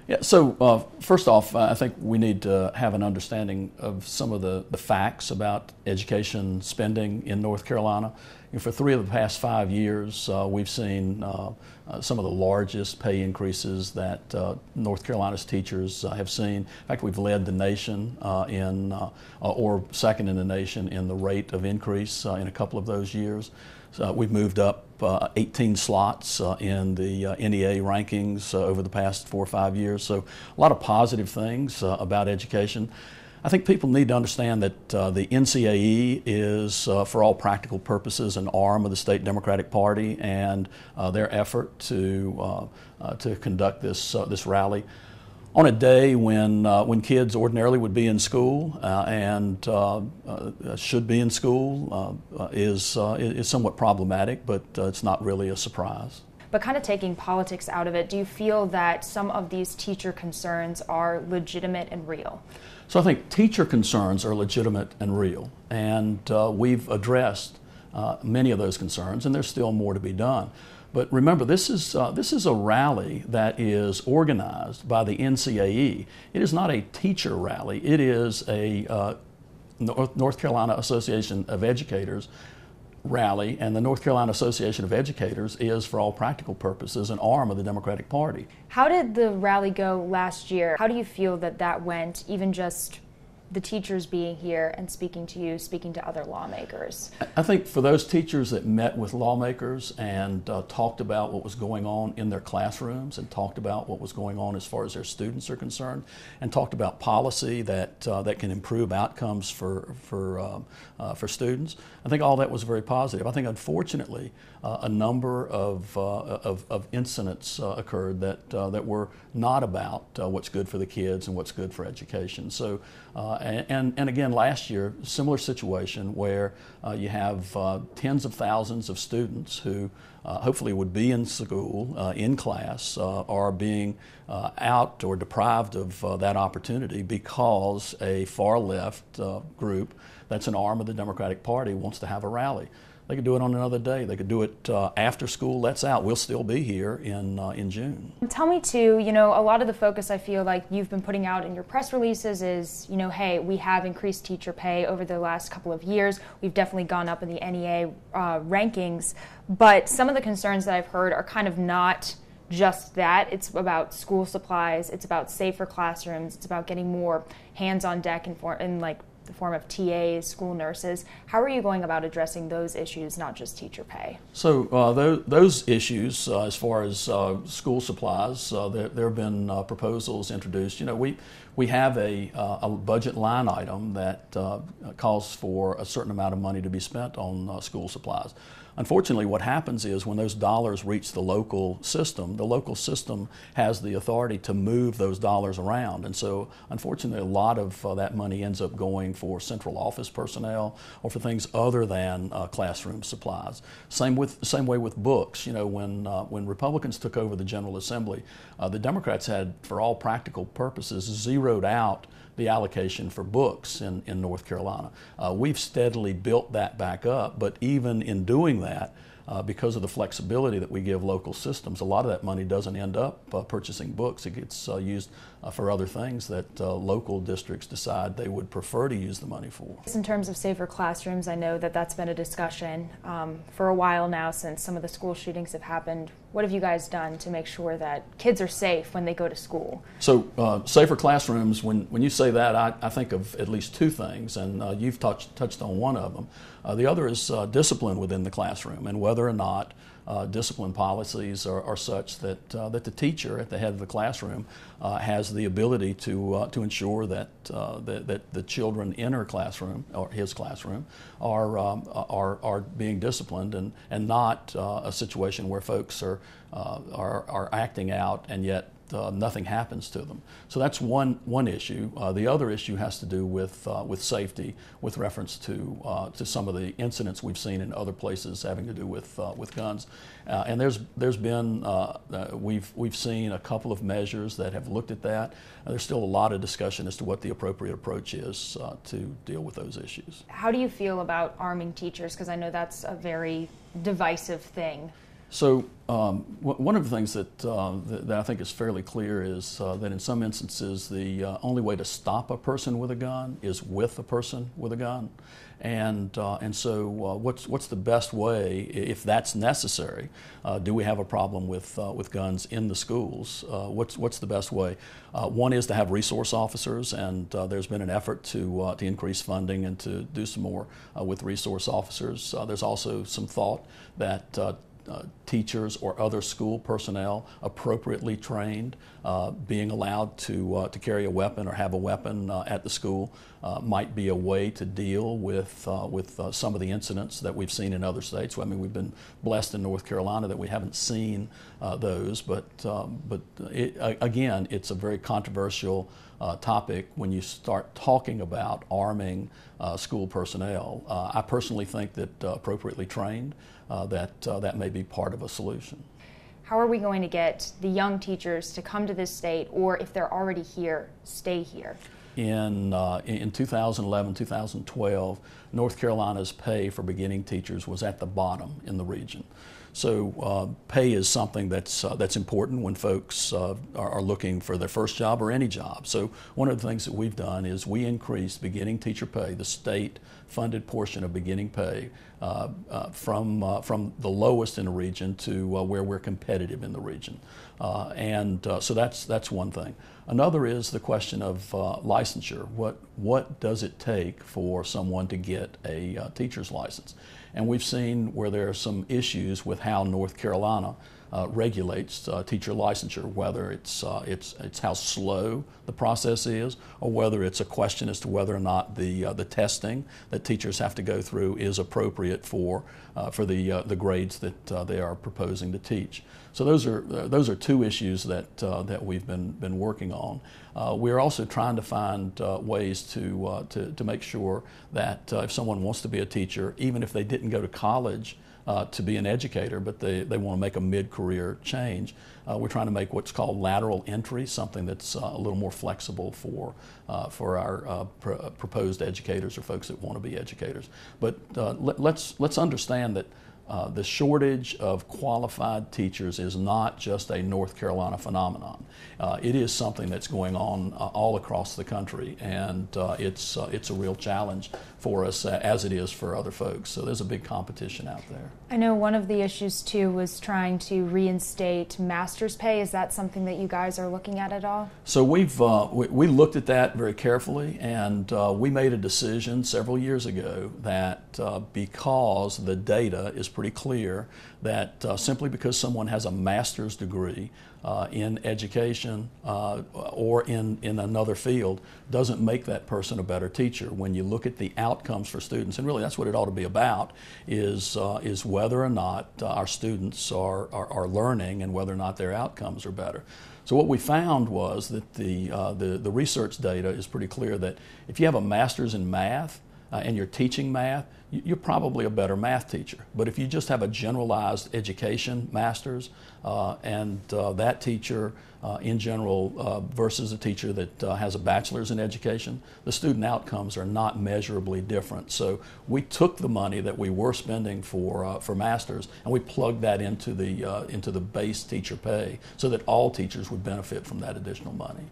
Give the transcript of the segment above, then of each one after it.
Yeah, so first off, I think we need to have an understanding of some of the facts about education spending in North Carolina. For 3 of the past 5 years, we've seen some of the largest pay increases that North Carolina's teachers have seen. In fact, we've led the nation or second in the nation in the rate of increase in a couple of those years. So we've moved up 18 slots in the NEA rankings over the past 4 or 5 years. So a lot of positive things about education. I think people need to understand that the NCAE is, for all practical purposes, an arm of the state Democratic Party, and their effort to conduct this rally on a day when kids ordinarily would be in school and should be in school is somewhat problematic, but it's not really a surprise. But kind of taking politics out of it, do you feel that some of these teacher concerns are legitimate and real? So I think teacher concerns are legitimate and real, and we've addressed many of those concerns, and there's still more to be done. But remember, this is a rally that is organized by the NCAE. It is not a teacher rally. It is a North Carolina Association of Educators rally, and the North Carolina Association of Educators is, for all practical purposes, an arm of the Democratic Party. How did the rally go last year? How do you feel that went, even just the teachers being here and speaking to you, speaking to other lawmakers? I think for those teachers that met with lawmakers and talked about what was going on in their classrooms and talked about what was going on as far as their students are concerned and talked about policy that can improve outcomes for students, I think all that was very positive. I think unfortunately a number of incidents occurred that were not about what's good for the kids and what's good for education. So and again, last year, similar situation where you have tens of thousands of students who hopefully would be in school, in class, are being out or deprived of that opportunity because a far left group that's an arm of the Democratic Party wants to have a rally. They could do it on another day. They could do it after school lets out. We'll still be here in June. Tell me too, a lot of the focus I feel like you've been putting out in your press releases is, hey, we have increased teacher pay over the last couple of years. We've definitely gone up in the NEA rankings, but some of the concerns that I've heard are kind of not just that. It's about school supplies, it's about safer classrooms, it's about getting more hands on deck in like the form of TAs, school nurses. How are you going about addressing those issues, not just teacher pay? So those issues, as far as school supplies, there have been proposals introduced. We have a budget line item that calls for a certain amount of money to be spent on school supplies. Unfortunately, what happens is when those dollars reach the local system has the authority to move those dollars around. And so, unfortunately, a lot of that money ends up going for central office personnel or for things other than classroom supplies. Same way with books. When Republicans took over the General Assembly, the Democrats had, for all practical purposes, zeroed out the allocation for books in North Carolina. We've steadily built that back up, but even in doing that, because of the flexibility that we give local systems, a lot of that money doesn't end up purchasing books. It gets used for other things that local districts decide they would prefer to use the money for. In terms of safer classrooms, I know that's been a discussion for a while now since some of the school shootings have happened. What have you guys done to make sure that kids are safe when they go to school? So safer classrooms, when you say that, I think of at least two things, and you've touched on one of them. The other is discipline within the classroom, and whether or not discipline policies are such that the teacher at the head of the classroom has the ability to ensure that the children in her classroom or his classroom are being disciplined and not a situation where folks are acting out and yet nothing happens to them. So that's one issue. The other issue has to do with safety, with reference to some of the incidents we've seen in other places having to do with guns. And there's been we've seen a couple of measures that have looked at that. There's still a lot of discussion as to what the appropriate approach is to deal with those issues. How do you feel about arming teachers? Because I know that's a very divisive thing. So one of the things that I think is fairly clear is that in some instances the only way to stop a person with a gun is with a person with a gun, and so what's the best way if that's necessary? Do we have a problem with guns in the schools? What's the best way? One is to have resource officers, and there's been an effort to increase funding and to do some more with resource officers. There's also some thought that teachers or other school personnel appropriately trained being allowed to carry a weapon or have a weapon at the school might be a way to deal with some of the incidents that we've seen in other states. I mean, we've been blessed in North Carolina that we haven't seen those, but again, it's a very controversial topic when you start talking about arming school personnel. I personally think that appropriately trained, that may be part of a solution. How are we going to get the young teachers to come to this state, or if they're already here, stay here? In 2011, 2012, North Carolina's pay for beginning teachers was at the bottom in the region. So pay is something that's important when folks are looking for their first job or any job. So one of the things that we've done is we increased beginning teacher pay, the state-funded portion of beginning pay, from the lowest in the region to where we're competitive in the region. So that's one thing. Another is the question of licensure. What does it take for someone to get a teacher's license? And we've seen where there are some issues with how North Carolina regulates teacher licensure, whether it's how slow the process is, or whether it's a question as to whether or not the testing that teachers have to go through is appropriate for the grades that they are proposing to teach. So those are two issues that we've been working on. We're also trying to find ways to make sure that if someone wants to be a teacher, even if they didn't go to college to be an educator, but they want to make a mid-career change, we're trying to make what's called lateral entry, something that's a little more flexible for our proposed educators or folks that want to be educators. But let's understand that the shortage of qualified teachers is not just a North Carolina phenomenon. It is something that's going on all across the country, and it's a real challenge for us as it is for other folks. So there's a big competition out there. I know one of the issues too was trying to reinstate master's pay. Is that something that you guys are looking at all? So we looked at that very carefully, and we made a decision several years ago that because the data is pretty clear that simply because someone has a master's degree in education or in another field doesn't make that person a better teacher. When you look at the outcomes for students, and really that's what it ought to be about, is whether or not our students are learning and whether or not their outcomes are better. So what we found was that the research data is pretty clear that if you have a master's in math and you're teaching math, you're probably a better math teacher. But if you just have a generalized education master's and that teacher in general versus a teacher that has a bachelor's in education, the student outcomes are not measurably different. So we took the money that we were spending for masters and we plugged that into the base teacher pay so that all teachers would benefit from that additional money.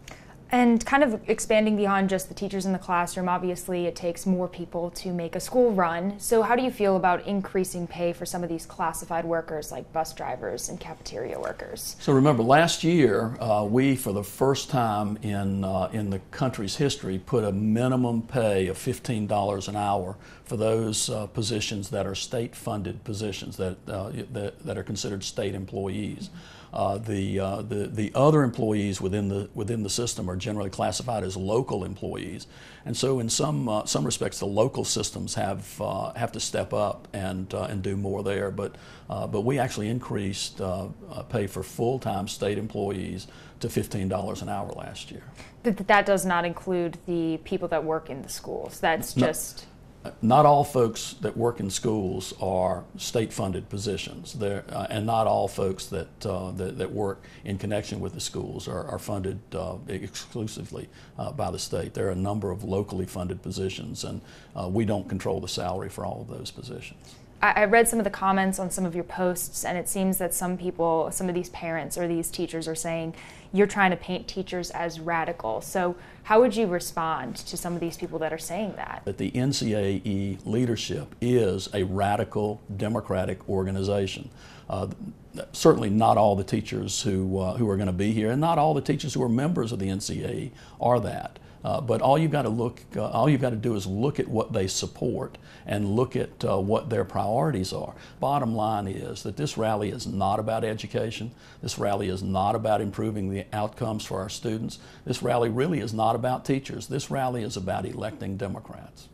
And kind of expanding beyond just the teachers in the classroom, obviously it takes more people to make a school run. So how do you feel about increasing pay for some of these classified workers like bus drivers and cafeteria workers? So remember, last year we, for the first time in the country's history, put a minimum pay of $15 an hour for those positions that are state-funded positions that are considered state employees. The other employees within the system are generally classified as local employees, and so in some respects the local systems have to step up and do more there. But we actually increased pay for full-time state employees to $15 an hour last year. That does not include the people that work in the schools. That's just. Not all folks that work in schools are state-funded positions, and not all folks that work in connection with the schools are funded exclusively by the state. There are a number of locally funded positions, and we don't control the salary for all of those positions. I read some of the comments on some of your posts, and it seems that some of these parents or these teachers are saying you're trying to paint teachers as radical. So how would you respond to some of these people that are saying that? That the NCAE leadership is a radical democratic organization. Certainly not all the teachers who are going to be here, and not all the teachers who are members of the NCAE are that. But all you've got to do is look at what they support and look at what their priorities are. Bottom line is that this rally is not about education. This rally is not about improving the outcomes for our students. This rally really is not about teachers. This rally is about electing Democrats.